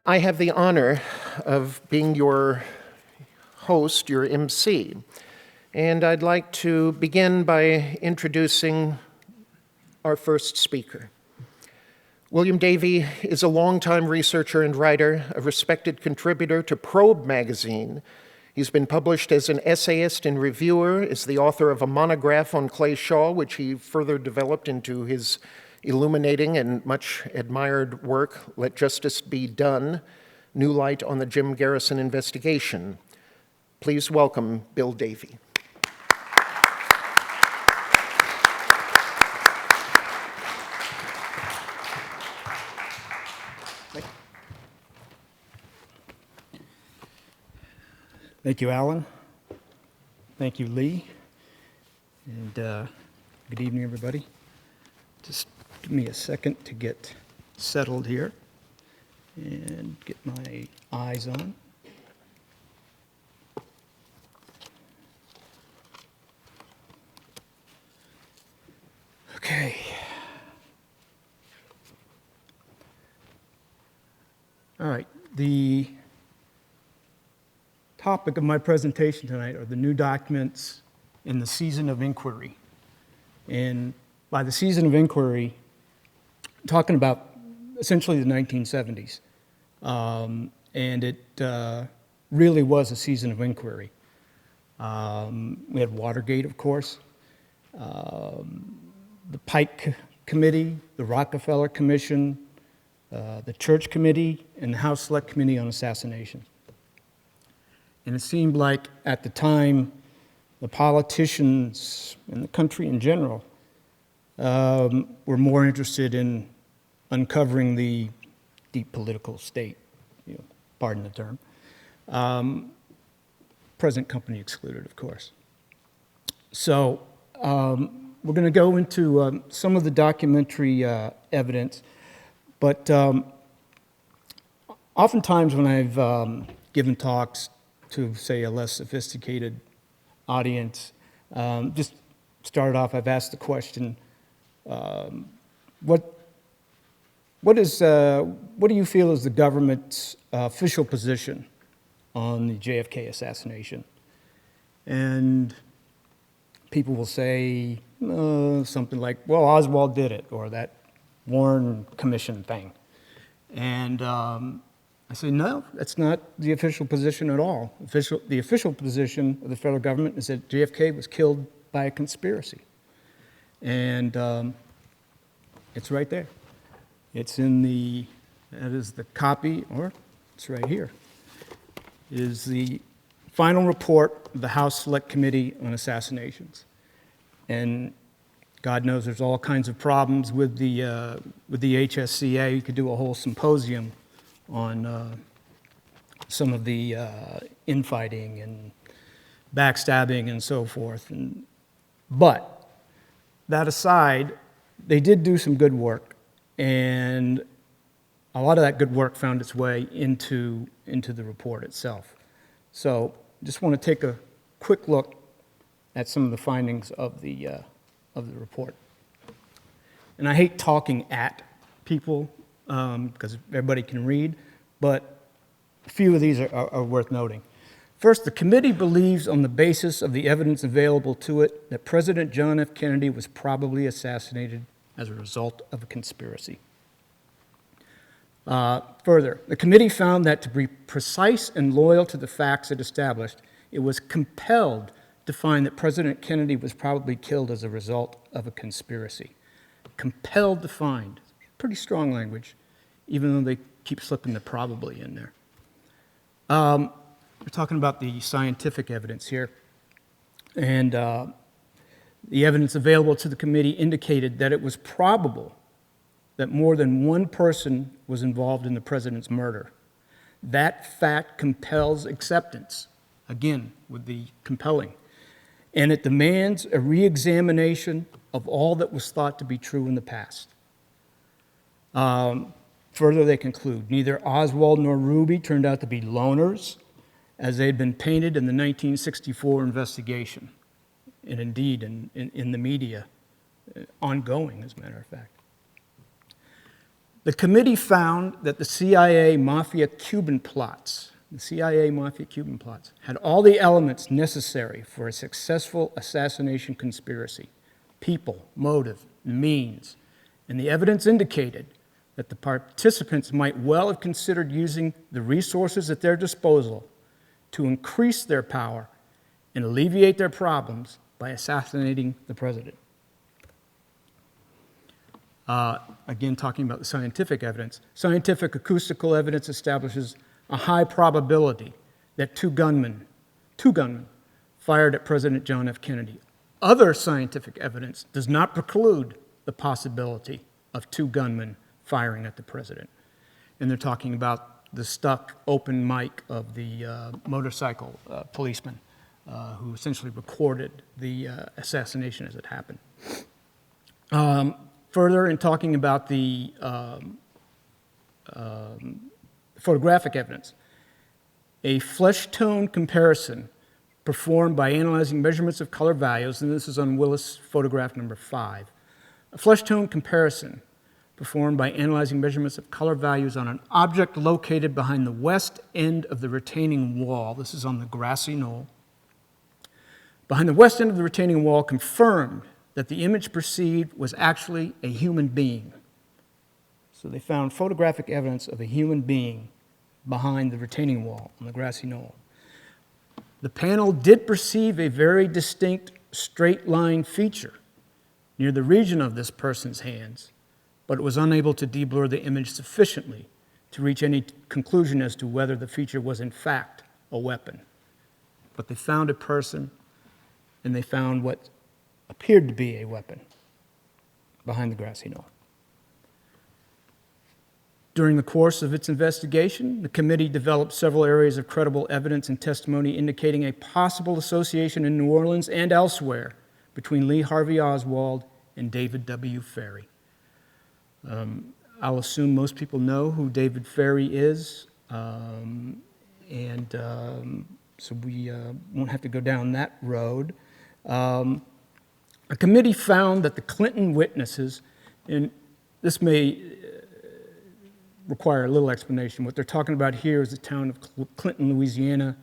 I have the honor of being your host, your MC, and I'd like to begin by introducing our first speaker. William Davy is a longtime researcher and writer, a respected contributor to Probe magazine. He's been published as an essayist and reviewer, is the author of a monograph on Clay Shaw, which he further developed into his illuminating and much admired work, Let Justice Be Done, New Light on the Jim Garrison Investigation. Please welcome Bill Davy. Thank you, Alan. Thank you, Lee. And good evening, everybody. Just give me a second to get settled here and get my eyes on. Okay. All right. The topic of my presentation tonight are the new documents in the season of inquiry. And by the season of inquiry, I'm talking about essentially the 1970s. And it really was a season of inquiry. We had Watergate, of course, the Pike Committee, the Rockefeller Commission, the Church Committee, and the House Select Committee on Assassination. And it seemed like at the time, the politicians and the country in general were more interested in uncovering the deep political state, pardon the term. Present company excluded, of course. So we're going to go into some of the documentary evidence, but oftentimes when I've given talks to, say, a less sophisticated audience, just started off, I've asked the question, what do you feel is the government's official position on the JFK assassination? And people will say something like, well, Oswald did it, or that Warren Commission thing. And I say, no, that's not the official position at all. The official position of the federal government is that JFK was killed by a conspiracy. And it's right there. It's that is the copy, or it's right here, is the final report of the House Select Committee on Assassinations. And God knows there's all kinds of problems with the HSCA. You could do a whole symposium on some of the infighting and backstabbing and so forth. But that aside, they did do some good work, and a lot of that good work found its way into the report itself. So just want to take a quick look at some of the findings of the report. And I hate talking at people because everybody can read, but a few of these are worth noting. First, the committee believes, on the basis of the evidence available to it, that President John F. Kennedy was probably assassinated as a result of a conspiracy. Further, the committee found that to be precise and loyal to the facts it established, it was compelled to find that President Kennedy was probably killed as a result of a conspiracy. Compelled to find. Pretty strong language, even though they keep slipping the probably in there. We're talking about the scientific evidence here. And the evidence available to the committee indicated that it was probable that more than one person was involved in the president's murder. That fact compels acceptance, again, with the compelling. And it demands a re-examination of all that was thought to be true in the past. Further, they conclude, neither Oswald nor Ruby turned out to be loners, as they had been painted in the 1964 investigation, and indeed in the media, ongoing, as a matter of fact. The committee found that the CIA Mafia Cuban plots had all the elements necessary for a successful assassination conspiracy: people, motive, means, and the evidence indicated that the participants might well have considered using the resources at their disposal to increase their power and alleviate their problems by assassinating the president. Again, talking about the scientific evidence, scientific acoustical evidence establishes a high probability that two gunmen fired at President John F. Kennedy. Other scientific evidence does not preclude the possibility of two gunmen firing at the president. And they're talking about the stuck open mic of the motorcycle policeman who essentially recorded the assassination as it happened. Further, in talking about the photographic evidence, a flesh tone comparison performed by analyzing measurements of color values, and this is on Willis photograph number 5. A flesh tone comparison performed by analyzing measurements of color values on an object located behind the west end of the retaining wall. This is on the grassy knoll. Behind the west end of the retaining wall confirmed that the image perceived was actually a human being. So they found photographic evidence of a human being behind the retaining wall on the grassy knoll. The panel did perceive a very distinct straight line feature near the region of this person's hands, but it was unable to deblur the image sufficiently to reach any conclusion as to whether the feature was in fact a weapon. But they found a person, and they found what appeared to be a weapon behind the grassy knoll. During the course of its investigation, the committee developed several areas of credible evidence and testimony indicating a possible association in New Orleans and elsewhere between Lee Harvey Oswald and David W. Ferry. I'll assume most people know who David Ferry is, so we won't have to go down that road. A committee found that the Clinton witnesses, and this may require a little explanation. What they're talking about here is the town of Clinton, Louisiana,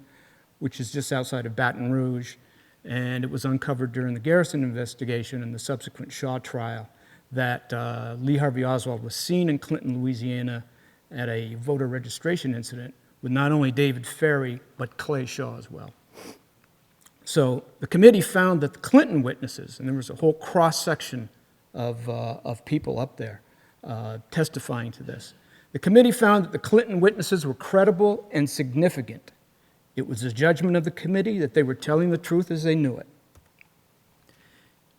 which is just outside of Baton Rouge, and it was uncovered during the Garrison investigation and the subsequent Shaw trial that Lee Harvey Oswald was seen in Clinton, Louisiana at a voter registration incident with not only David Ferry, but Clay Shaw as well. So the committee found that the Clinton witnesses, and there was a whole cross-section of people up there testifying to this. The committee found that the Clinton witnesses were credible and significant. It was the judgment of the committee that they were telling the truth as they knew it.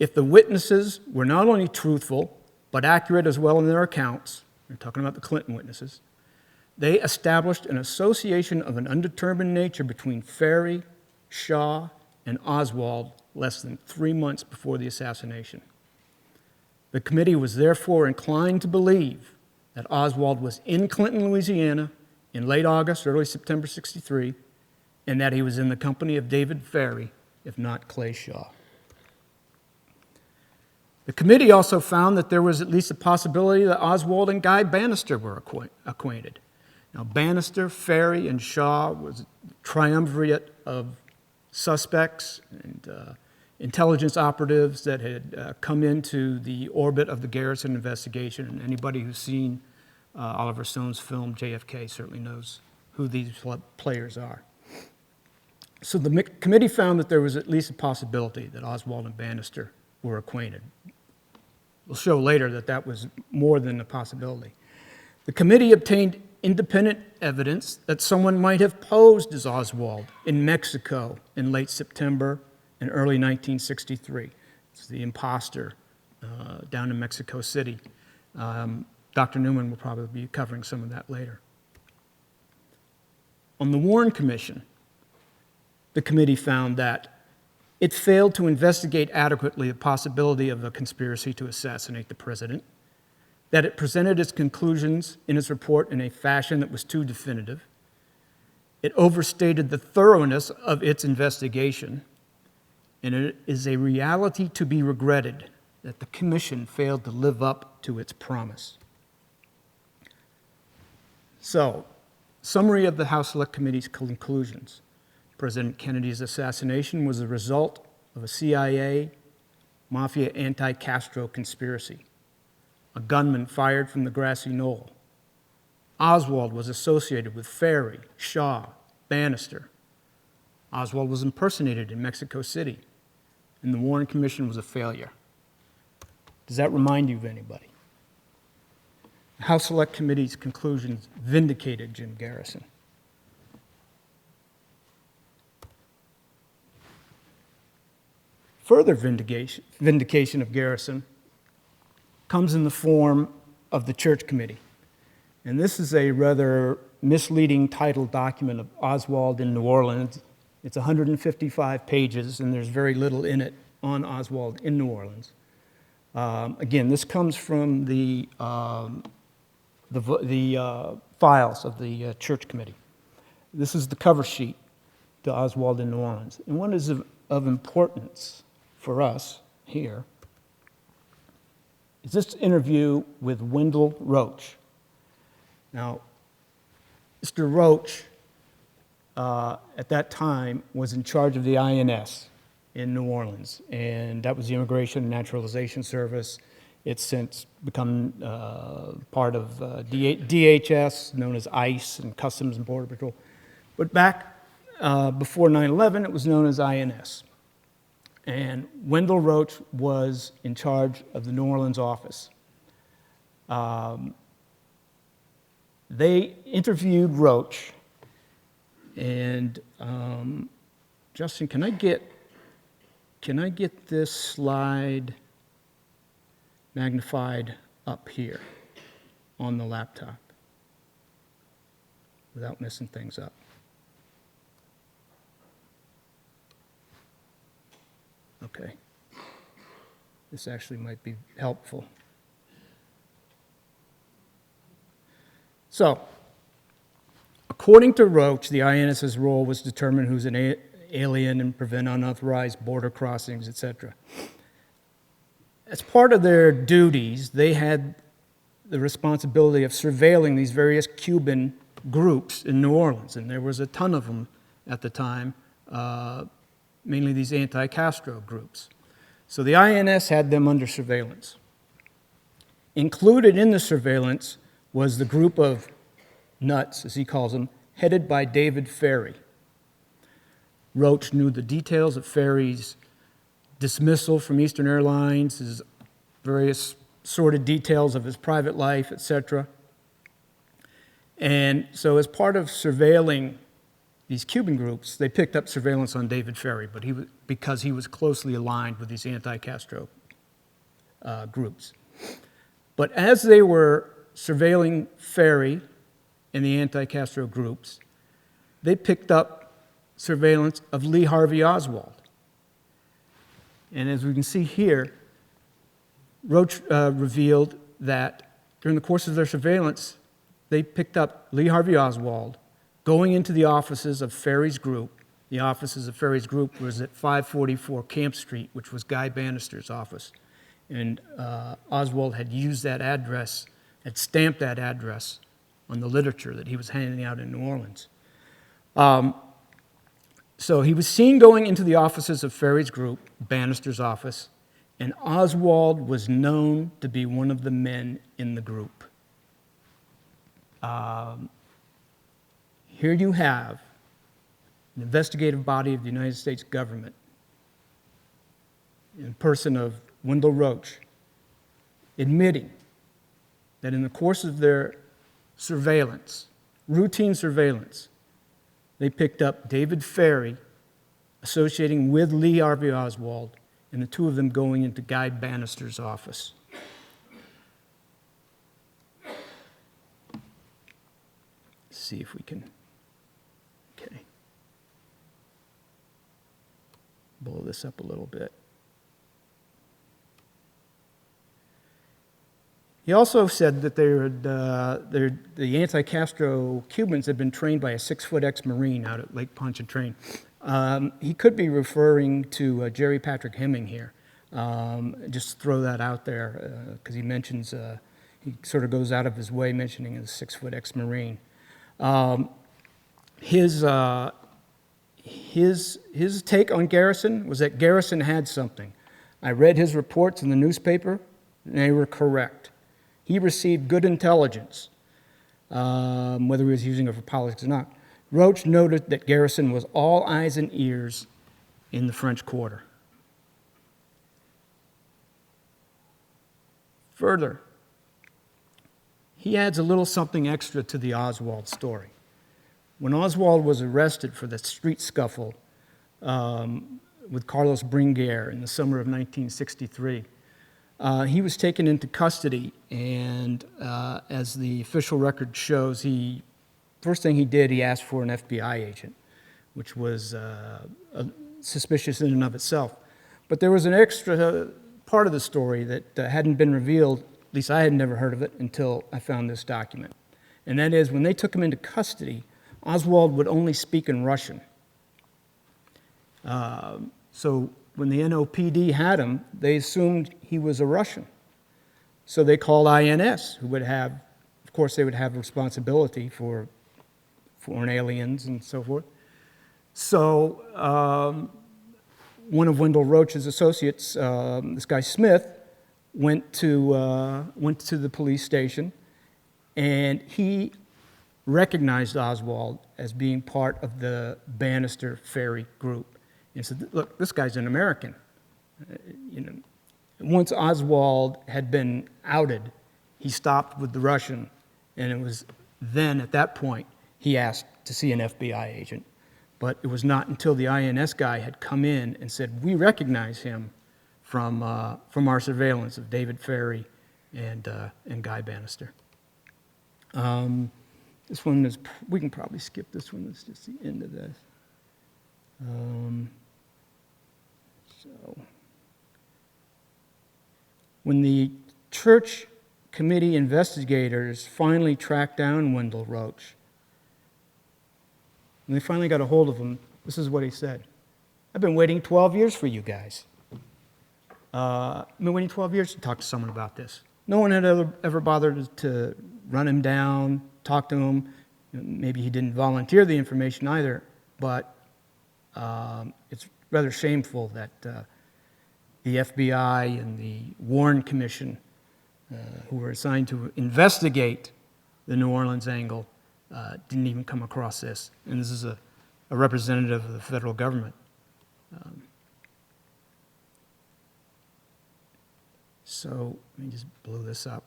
If the witnesses were not only truthful, but accurate as well in their accounts, we're talking about the Clinton witnesses, they established an association of an undetermined nature between Ferry, Shaw, and Oswald less than 3 months before the assassination. The committee was therefore inclined to believe that Oswald was in Clinton, Louisiana in late August, early September 1963, and that he was in the company of David Ferry, if not Clay Shaw. The committee also found that there was at least a possibility that Oswald and Guy Bannister were acquainted. Now, Bannister, Ferry, and Shaw was a triumvirate of suspects and intelligence operatives that had come into the orbit of the Garrison investigation, and anybody who's seen Oliver Stone's film JFK certainly knows who these players are. So the committee found that there was at least a possibility that Oswald and Bannister were acquainted. We'll show later that that was more than a possibility. The committee obtained independent evidence that someone might have posed as Oswald in Mexico in late September and early 1963. It's the imposter down in Mexico City. Dr. Newman will probably be covering some of that later. On the Warren Commission, the committee found that it failed to investigate adequately the possibility of a conspiracy to assassinate the president, that it presented its conclusions in its report in a fashion that was too definitive, it overstated the thoroughness of its investigation, and it is a reality to be regretted that the commission failed to live up to its promise. So, summary of the House Select Committee's conclusions. President Kennedy's assassination was a result of a CIA mafia anti-Castro conspiracy. A gunman fired from the grassy knoll. Oswald was associated with Ferry, Shaw, Bannister. Oswald was impersonated in Mexico City, and the Warren Commission was a failure. Does that remind you of anybody? The House Select Committee's conclusions vindicated Jim Garrison. Further vindication of Garrison comes in the form of the Church Committee. And this is a rather misleading titled document of Oswald in New Orleans. It's 155 pages, and there's very little in it on Oswald in New Orleans. Again, this comes from the files of the Church Committee. This is the cover sheet to Oswald in New Orleans. And what is of importance for us here is this interview with Wendell Roach. Now, Mr. Roach, at that time, was in charge of the INS in New Orleans, and that was the Immigration and Naturalization Service. It's since become part of DHS, known as ICE and Customs and Border Patrol. But back before 9/11, it was known as INS. And Wendell Roach was in charge of the New Orleans office. They interviewed Roach, and Justin, can I get this slide magnified up here on the laptop without messing things up? Okay. This actually might be helpful. So, according to Roach, the INS's role was to determine who's an alien and prevent unauthorized border crossings, etc. As part of their duties, they had the responsibility of surveilling these various Cuban groups in New Orleans, and there was a ton of them at the time, mainly these anti-Castro groups. So the INS had them under surveillance. Included in the surveillance was the group of nuts, as he calls them, headed by David Ferry. Roach knew the details of Ferry's dismissal from Eastern Airlines, his various sordid details of his private life, etc. And so as part of surveilling these Cuban groups, they picked up surveillance on David Ferry, but because he was closely aligned with these anti-Castro groups. But as they were surveilling Ferry and the anti-Castro groups, they picked up surveillance of Lee Harvey Oswald. And as we can see here, Roach revealed that during the course of their surveillance, they picked up Lee Harvey Oswald going into the offices of Ferry's group. The offices of Ferry's group was at 544 Camp Street, which was Guy Bannister's office. And Oswald had used that address, had stamped that address on the literature that he was handing out in New Orleans. So he was seen going into the offices of Ferry's group, Bannister's office, and Oswald was known to be one of the men in the group. Here you have an investigative body of the United States government in person of Wendell Roach admitting that in the course of their surveillance, routine surveillance, they picked up David Ferry associating with Lee Harvey Oswald, and the two of them going into Guy Bannister's office. Let's see if we can, okay, blow this up a little bit. He also said that the anti-Castro Cubans had been trained by a 6-foot ex-Marine out at Lake Pontchartrain. He could be referring to Jerry Patrick Hemming here. Just throw that out there because he mentions, he sort of goes out of his way mentioning a 6-foot ex-Marine. His take on Garrison was that Garrison had something. I read his reports in the newspaper, and they were correct. He received good intelligence, whether he was using it for politics or not. Roach noted that Garrison was all eyes and ears in the French Quarter. Further, he adds a little something extra to the Oswald story. When Oswald was arrested for the street scuffle with Carlos Bringuer in the summer of 1963, he was taken into custody, and as the official record shows, first thing he did, he asked for an FBI agent, which was suspicious in and of itself. But there was an extra part of the story that hadn't been revealed, at least I had never heard of it until I found this document. And that is, when they took him into custody, Oswald would only speak in Russian. So when the NOPD had him, they assumed he was a Russian. So they called INS, who would have, of course, they would have responsibility for foreign aliens and so forth. So one of Wendell Roach's associates, this guy Smith, went to the police station, and he recognized Oswald as being part of the Bannister Ferry group. And said, look, this guy's an American. Once Oswald had been outed, he stopped with the Russian, and it was then, at that point, he asked to see an FBI agent. But it was not until the INS guy had come in and said, we recognize him from our surveillance of David Ferry and Guy Bannister. This one is, we can probably skip this one. It's just the end of this. So, when the church committee investigators finally tracked down Wendell Roach, when they finally got a hold of him, this is what he said. I've been waiting 12 years for you guys. I've been waiting 12 years to talk to someone about this. No one had ever bothered to run him down, talk to him. Maybe he didn't volunteer the information either, but it's rather shameful that the FBI and the Warren Commission, who were assigned to investigate the New Orleans angle, didn't even come across this. And this is a representative of the federal government. So let me just blow this up.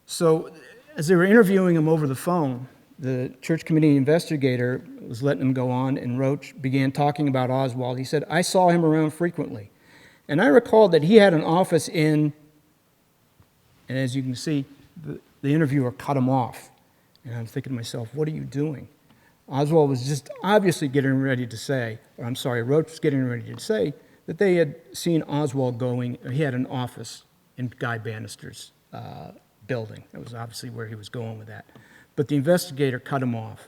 So as they were interviewing him over the phone, the church committee investigator was letting him go on, and Roach began talking about Oswald. He said, I saw him around frequently. And I recalled that he had an office in, and as you can see, the interviewer cut him off. And I'm thinking to myself, what are you doing? Oswald was just obviously getting ready to say, or I'm sorry, Roach was getting ready to say that they had seen Oswald going, he had an office in Guy Bannister's building. That was obviously where he was going with that. But the investigator cut him off.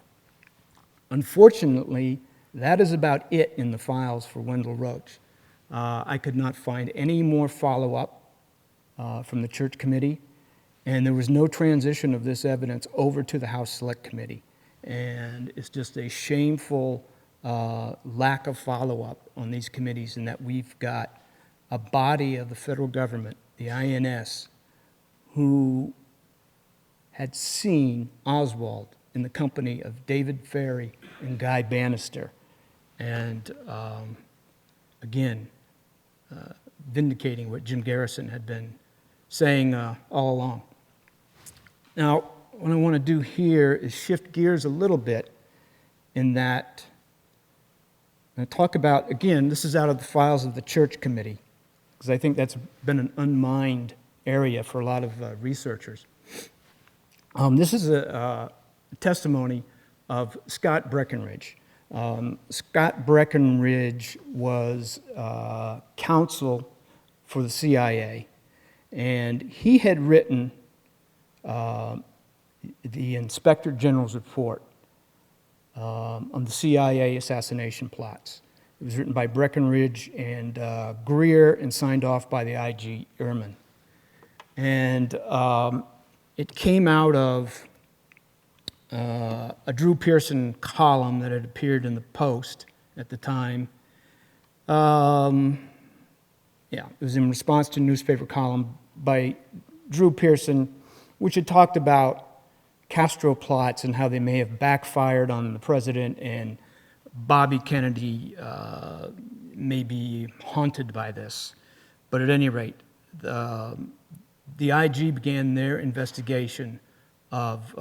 Unfortunately, that is about it in the files for Wendell Roach. I could not find any more follow-up from the church committee, and there was no transition of this evidence over to the House Select Committee. And it's just a shameful lack of follow-up on these committees, in that we've got a body of the federal government, the INS, who had seen Oswald in the company of David Ferry and Guy Bannister. And again, vindicating what Jim Garrison had been saying all along. Now, what I want to do here is shift gears a little bit, in that I talk about, again, this is out of the files of the church committee, because I think that's been an unmined area for a lot of researchers. This is a testimony of Scott Breckenridge. Scott Breckenridge was counsel for the CIA, and he had written the Inspector General's report on the CIA assassination plots. It was written by Breckenridge and Greer and signed off by the IG Ehrman. And It came out of a Drew Pearson column that had appeared in the Post at the time. Yeah, it was in response to a newspaper column by Drew Pearson, which had talked about Castro plots and how they may have backfired on the president, and Bobby Kennedy may be haunted by this. But at any rate, the IG began their investigation of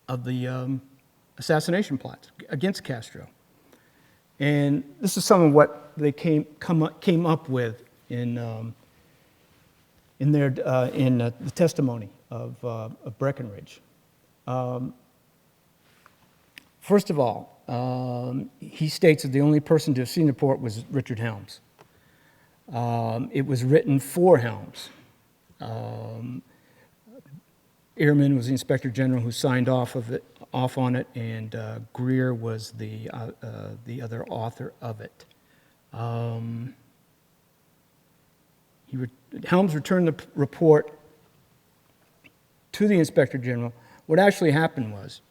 the assassination plots against Castro. And this is some of what they came up with in the testimony of Breckinridge. First of all, he states that the only person to have seen the report was Richard Helms. It was written for Helms. Ehrman was the Inspector General who signed off on it, and Greer was the other author of it. Helms returned the report to the Inspector General. What actually happened was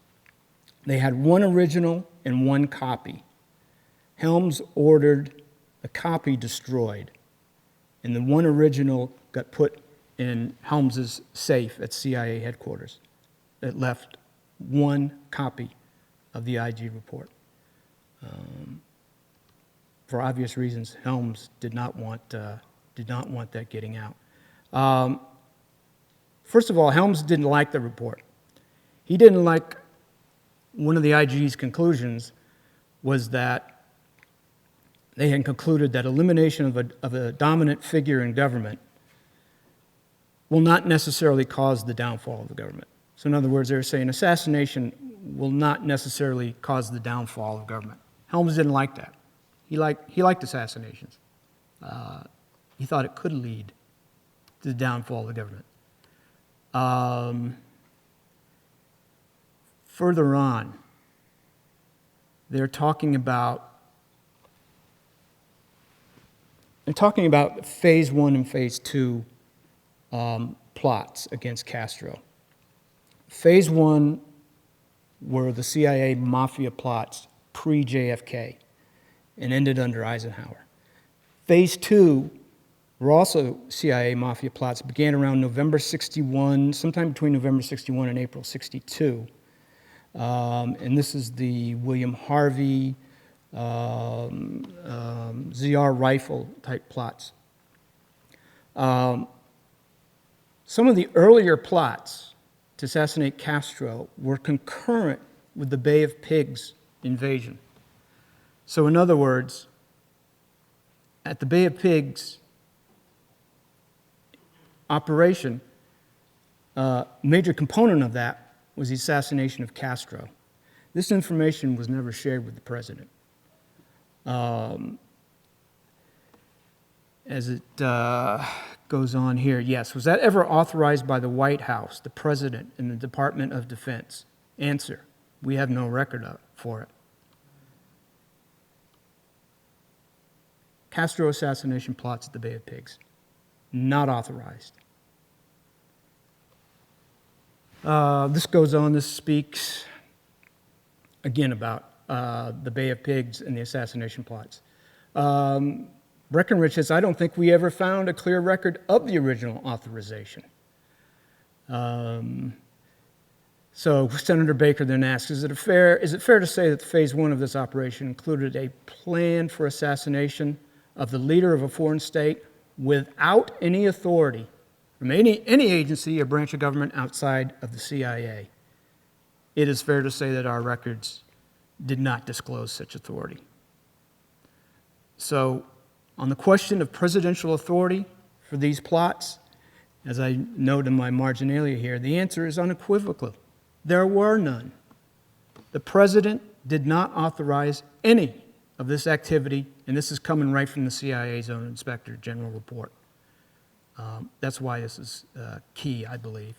they had one original and one copy. Helms ordered a copy destroyed, and the one original got put in Helms's safe at CIA headquarters. It left one copy of the IG report. For obvious reasons, Helms did not want that getting out. First of all, Helms didn't like the report. He didn't like one of the IG's conclusions was that they had concluded that elimination of a dominant figure in government will not necessarily cause the downfall of the government. So in other words, they were saying assassination will not necessarily cause the downfall of government. Helms didn't like that. He liked assassinations. He thought it could lead to the downfall of the government. Further on, they're talking about phase 1 and phase 2 plots against Castro. Phase 1 were the CIA mafia plots pre-JFK and ended under Eisenhower. Phase 2 were also CIA mafia plots, began around November 61, sometime between November 61 and April 62. And this is the William Harvey, ZR rifle type plots. Some of the earlier plots to assassinate Castro were concurrent with the Bay of Pigs invasion. So in other words, at the Bay of Pigs operation, a major component of that was the assassination of Castro. This information was never shared with the president. As it goes on here, yes, was that ever authorized by the White House, the President, and the Department of Defense? Answer, we have no record for it. Castro assassination plots at the Bay of Pigs, not authorized. This goes on, this speaks again about the Bay of Pigs and the assassination plots. Breckinridge says, I don't think we ever found a clear record of the original authorization. So Senator Baker then asks, is it fair to say that phase 1 of this operation included a plan for assassination of the leader of a foreign state without any authority from any agency or branch of government outside of the CIA? It is fair to say that our records did not disclose such authority. So, on the question of presidential authority for these plots, as I note in my marginalia here, the answer is unequivocal. There were none. The president did not authorize any of this activity, and this is coming right from the CIA's own Inspector General report. That's why this is key, I believe.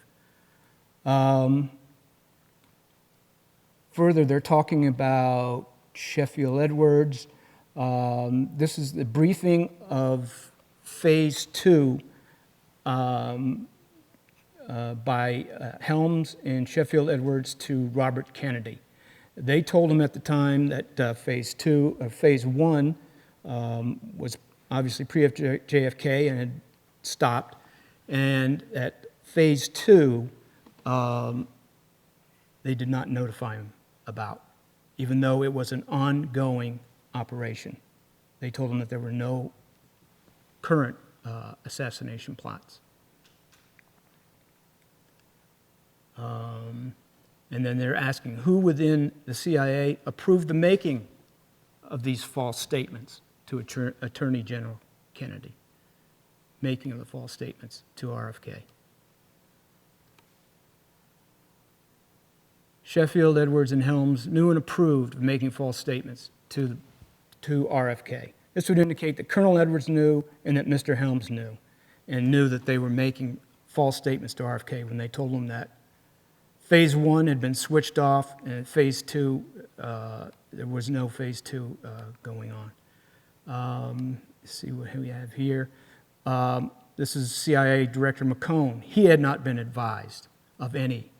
Further, they're talking about Sheffield Edwards. This is the briefing of phase 2 by Helms and Sheffield Edwards to Robert Kennedy. They told him at the time that phase one was obviously pre-JFK and had stopped, and at phase two, they did not notify him about, even though it was an ongoing operation. They told him that there were no current assassination plots. And then they're asking who within the CIA approved the making of these false statements to Attorney General Kennedy, making of the false statements to RFK. Sheffield, Edwards, and Helms knew and approved of making false statements to RFK. This would indicate that Colonel Edwards knew and that Mr. Helms knew, and knew that they were making false statements to RFK when they told him that phase one had been switched off, and phase two, there was no phase two going on. Let's see what we have here. This is CIA Director McCone. He had not been advised of any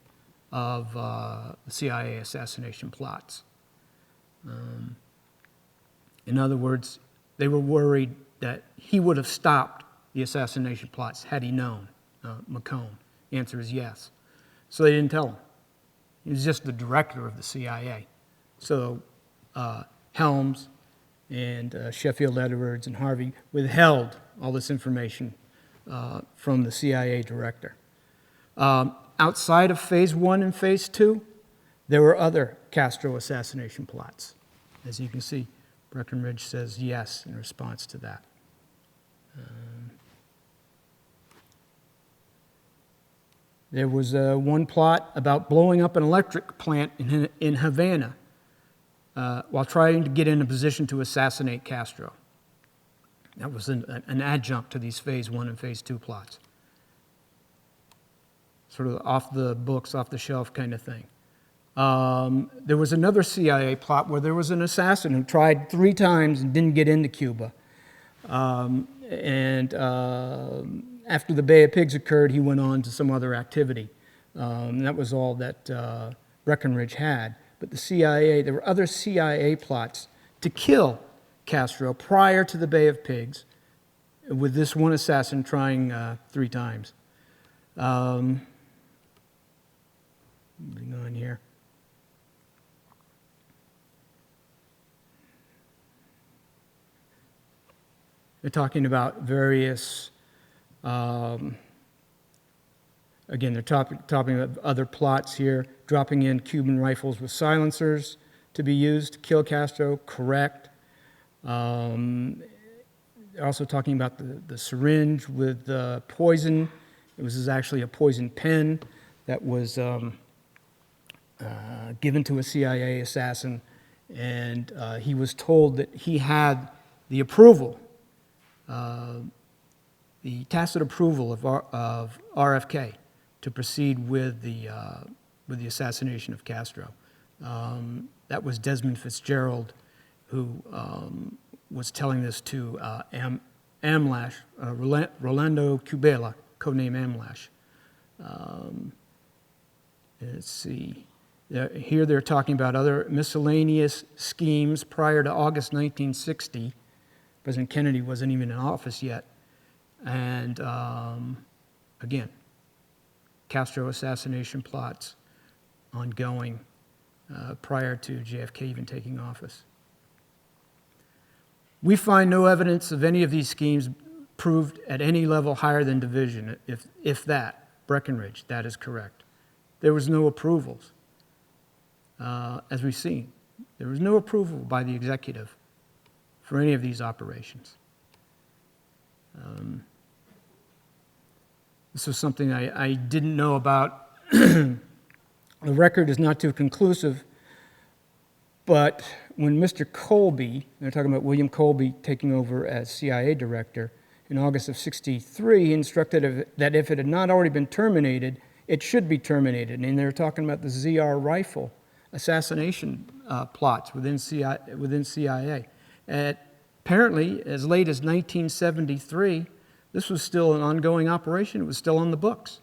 of the CIA assassination plots. In other words, they were worried that he would have stopped the assassination plots had he known, McCone. The answer is yes. So they didn't tell him. He was just the director of the CIA. So Helms and Sheffield Edwards and Harvey withheld all this information from the CIA director. Outside of phase one and phase two, there were other Castro assassination plots. As you can see, Breckinridge says yes in response to that. There was one plot about blowing up an electric plant in Havana while trying to get in a position to assassinate Castro. That was an adjunct to these phase one and phase two plots. Sort of off the books, off the shelf kind of thing. There was another CIA plot where there was an assassin who tried 3 times and didn't get into Cuba. After the Bay of Pigs occurred, he went on to some other activity. That was all that Breckinridge had. But the CIA, there were other CIA plots to kill Castro prior to the Bay of Pigs, with this one assassin trying 3 times. Moving on here. They're talking about various, again, they're talking about other plots here, dropping in Cuban rifles with silencers to be used to kill Castro, correct. They're also talking about the syringe with poison. It was actually a poison pen that was given to a CIA assassin, and he was told that he had the approval, the tacit approval of RFK to proceed with the assassination of Castro. That was Desmond Fitzgerald, who was telling this to Amlash, Rolando Cubela, codename Amlash. Let's see. Here they're talking about other miscellaneous schemes prior to August 1960. President Kennedy wasn't even in office yet. And again, Castro assassination plots ongoing prior to JFK even taking office. We find no evidence of any of these schemes proved at any level higher than division, if that. Breckinridge, that is correct. There was no approvals. As we've seen, there was no approval by the executive for any of these operations. This was something I didn't know about. The record is not too conclusive, but when Mr. Colby, they're talking about William Colby taking over as CIA director, in August of '63, he instructed that if it had not already been terminated, it should be terminated. And they're talking about the ZR rifle assassination plots within CIA. Apparently, as late as 1973, this was still an ongoing operation. It was still on the books.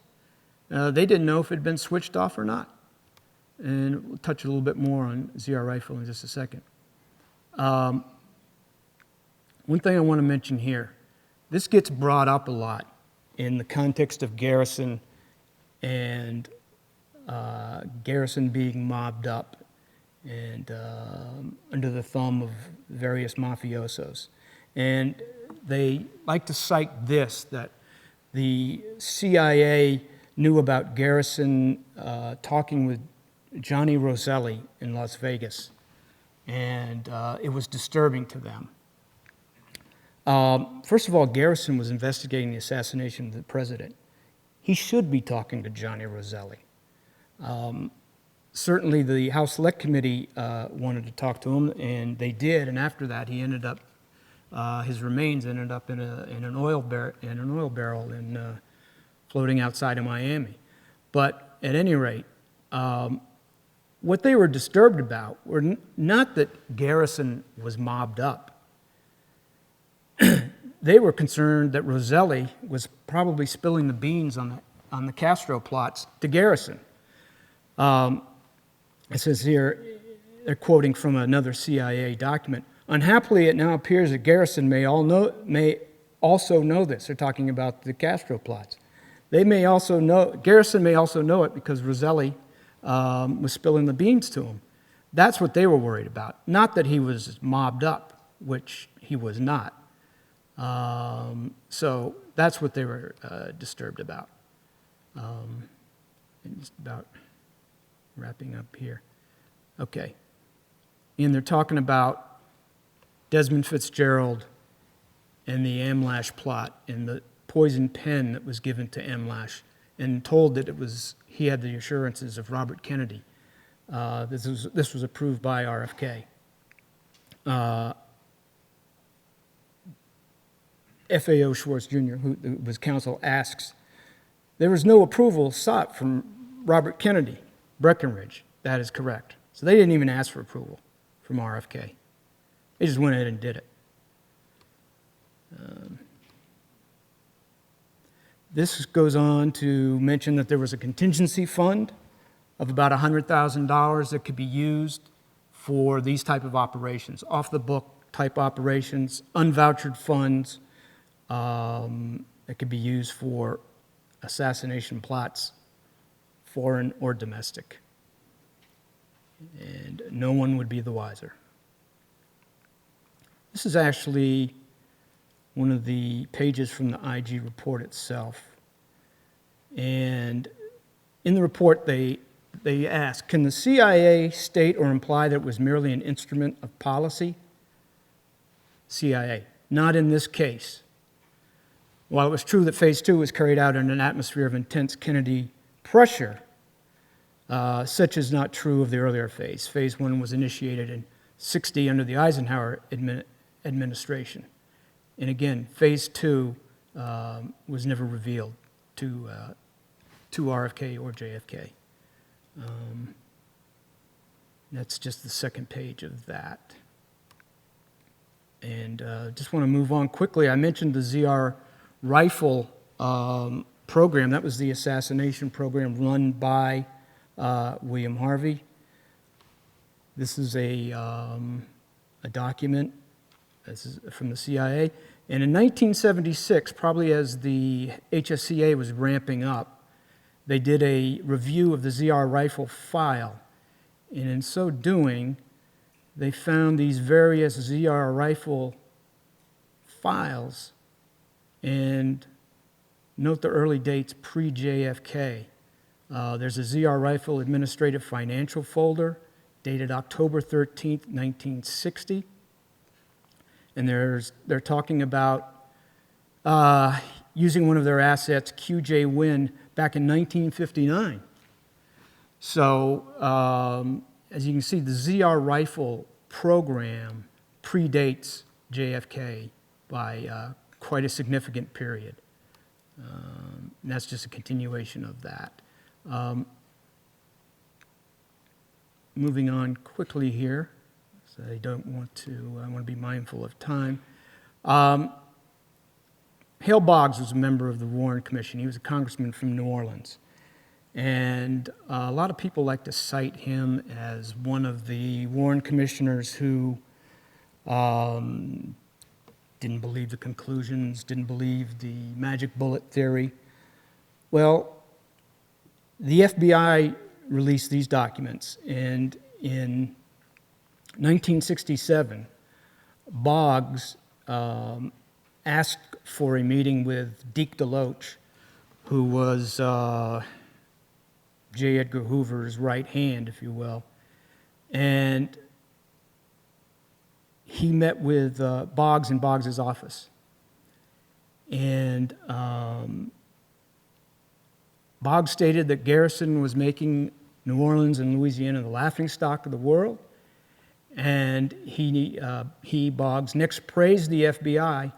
They didn't know if it had been switched off or not. And we'll touch a little bit more on ZR rifle in just a second. One thing I want to mention here, this gets brought up a lot in the context of Garrison and Garrison being mobbed up and under the thumb of various mafiosos. And they like to cite this, that the CIA knew about Garrison talking with Johnny Roselli in Las Vegas, and it was disturbing to them. First of all, Garrison was investigating the assassination of the president. He should be talking to Johnny Roselli. Certainly the House Select Committee wanted to talk to him, and they did, and after that he ended up, his remains ended up in an oil barrel floating outside of Miami. But at any rate, what they were disturbed about were not that Garrison was mobbed up. They were concerned that Roselli was probably spilling the beans on the Castro plots to Garrison. It says here, they're quoting from another CIA document. Unhappily, it now appears that Garrison may also know this. They're talking about the Castro plots. Garrison may also know it because Roselli was spilling the beans to him. That's what they were worried about. Not that he was mobbed up, which he was not. So that's what they were disturbed about. And just about wrapping up here. Okay. And they're talking about Desmond Fitzgerald and the Amlash plot and the poison pen that was given to Amlash and told that he had the assurances of Robert Kennedy. This was approved by RFK. FAO Schwartz Jr., who was counsel, asks, there was no approval sought from Robert Kennedy, Breckinridge. That is correct. So they didn't even ask for approval from RFK. They just went ahead and did it. This goes on to mention that there was a contingency fund of about $100,000 that could be used for these type of operations, off-the-book type operations, unvouchered funds that could be used for assassination plots, foreign or domestic. And no one would be the wiser. This is actually one of the pages from the IG report itself. And in the report, they ask, can the CIA state or imply that it was merely an instrument of policy? CIA, not in this case. While it was true that Phase 2 was carried out in an atmosphere of intense Kennedy pressure, such is not true of the earlier phase. Phase 1 was initiated in '60 under the Eisenhower administration. And again, Phase 2 was never revealed to RFK or JFK. That's just the second page of that. And just want to move on quickly. I mentioned the ZR rifle program. That was the assassination program run by William Harvey. This is a document. This is from the CIA. And in 1976, probably as the HSCA was ramping up, they did a review of the ZR rifle file. And in so doing, they found these various ZR rifle files. And note the early dates pre-JFK. There's a ZR Rifle Administrative Financial folder dated October 13th, 1960. And they're talking about using one of their assets, QJ Win, back in 1959. So as you can see, the ZR Rifle program predates JFK by quite a significant period. And that's just a continuation of that. Moving on quickly here, so I want to be mindful of time. Hale Boggs was a member of the Warren Commission. He was a congressman from New Orleans. And a lot of people like to cite him as one of the Warren commissioners who didn't believe the conclusions, didn't believe the magic bullet theory. Well, the FBI released these documents, and in 1967, Boggs asked for a meeting with Deke DeLoach, who was J. Edgar Hoover's right hand, if you will. And he met with Boggs in Boggs's office. And Boggs stated that Garrison was making New Orleans and Louisiana the laughingstock of the world. And Boggs, next praised the FBI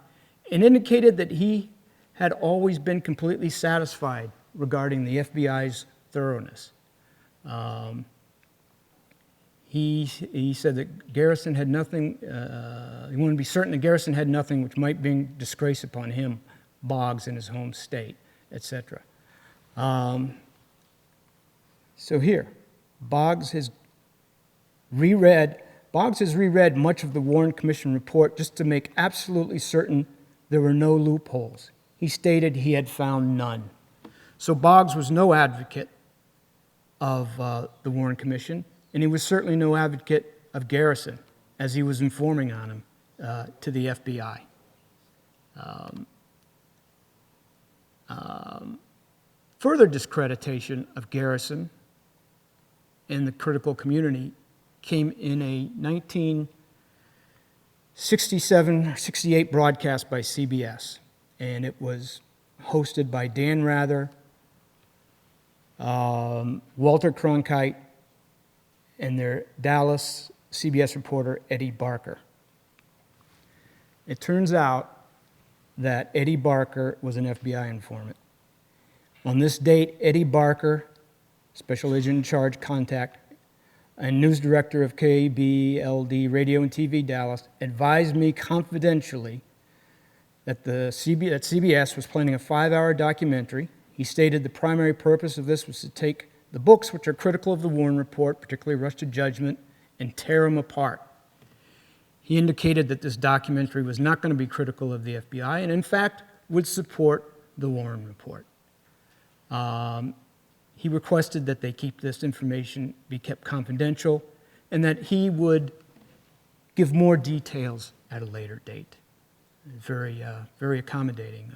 and indicated that he had always been completely satisfied regarding the FBI's thoroughness. He said that Garrison had nothing, he wanted to be certain that Garrison had nothing which might bring disgrace upon him, Boggs, in his home state, etc. So here, Boggs has reread much of the Warren Commission report just to make absolutely certain there were no loopholes. He stated he had found none. So Boggs was no advocate of the Warren Commission, and he was certainly no advocate of Garrison as he was informing on him to the FBI. Further discreditation of Garrison in the critical community came in a 1967 or 68 broadcast by CBS, and it was hosted by Dan Rather, Walter Cronkite, and their Dallas CBS reporter, Eddie Barker. It turns out that Eddie Barker was an FBI informant. On this date, Eddie Barker, Special Agent in Charge Contact, and news director of KBLD Radio and TV Dallas, advised me confidentially that CBS was planning a 5-hour documentary. He stated the primary purpose of this was to take the books which are critical of the Warren Report, particularly Rush to Judgment, and tear them apart. He indicated that this documentary was not going to be critical of the FBI and, in fact, would support the Warren Report. He requested that they keep this information be kept confidential and that he would give more details at a later date. Very, very accommodating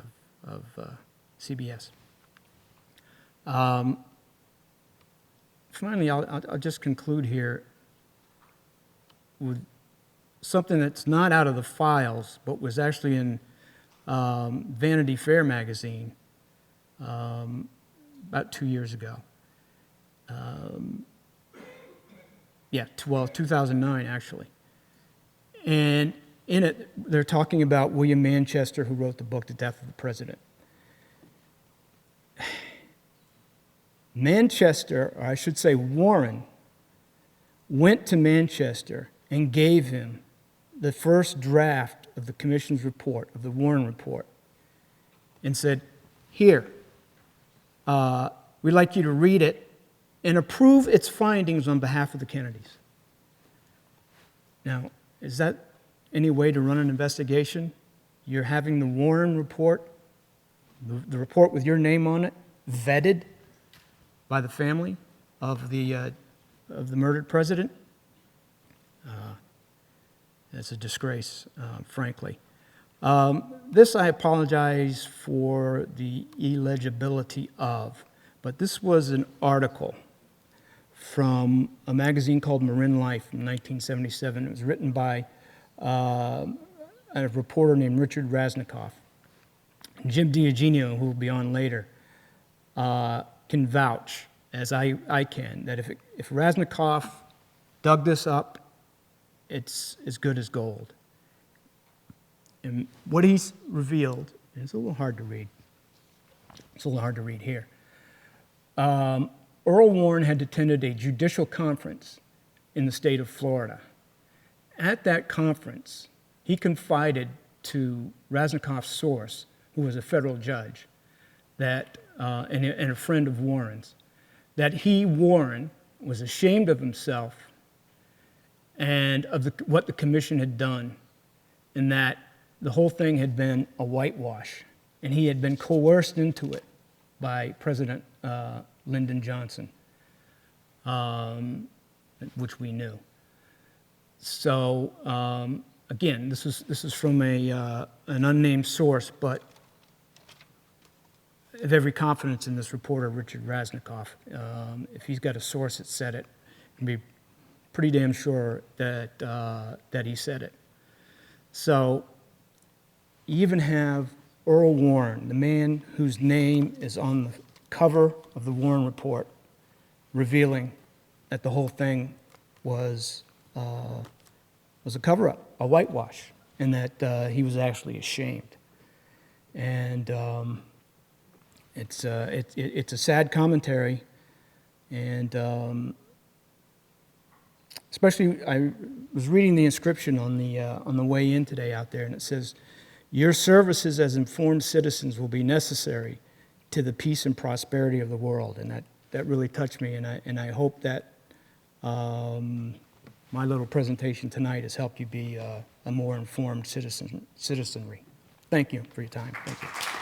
of CBS. Finally, I'll just conclude here with something that's not out of the files, but was actually in Vanity Fair magazine about 2 years ago. 2009, actually. And in it, they're talking about William Manchester, who wrote the book, The Death of the President. Manchester, or I should say Warren, went to Manchester and gave him the first draft of the Commission's report, of the Warren Report, and said, here, we'd like you to read it and approve its findings on behalf of the Kennedys. Now, is that any way to run an investigation? You're having the Warren Report, the report with your name on it, vetted by the family of the murdered president? That's a disgrace, frankly. This I apologize for the illegibility of, but this was an article from a magazine called Marin Life in 1977. It was written by a reporter named Richard Raznikov. Jim D'Eugenio, who will be on later, can vouch, as I can, that if Raznikov dug this up, it's as good as gold. And what he's revealed, and it's a little hard to read. It's a little hard to read here. Earl Warren had attended a judicial conference in the state of Florida. At that conference, he confided to Raznikov's source, who was a federal judge, that and a friend of Warren's, that he, Warren, was ashamed of himself and of what the commission had done, and that the whole thing had been a whitewash, and he had been coerced into it by President Lyndon Johnson, which we knew. So again, this is from an unnamed source, but I have every confidence in this reporter, Richard Rasnikoff. If he's got a source that said it, I can be pretty damn sure that that he said it. So you even have Earl Warren, the man whose name is on the cover of the Warren Report, revealing that the whole thing was a cover-up, a whitewash, and that he was actually ashamed. And it's a sad commentary, and especially I was reading the inscription on the way in today out there, and it says, "Your services as informed citizens will be necessary to the peace and prosperity of the world," and that really touched me, and I hope that my little presentation tonight has helped you be a more informed citizenry. Thank you for your time. Thank you.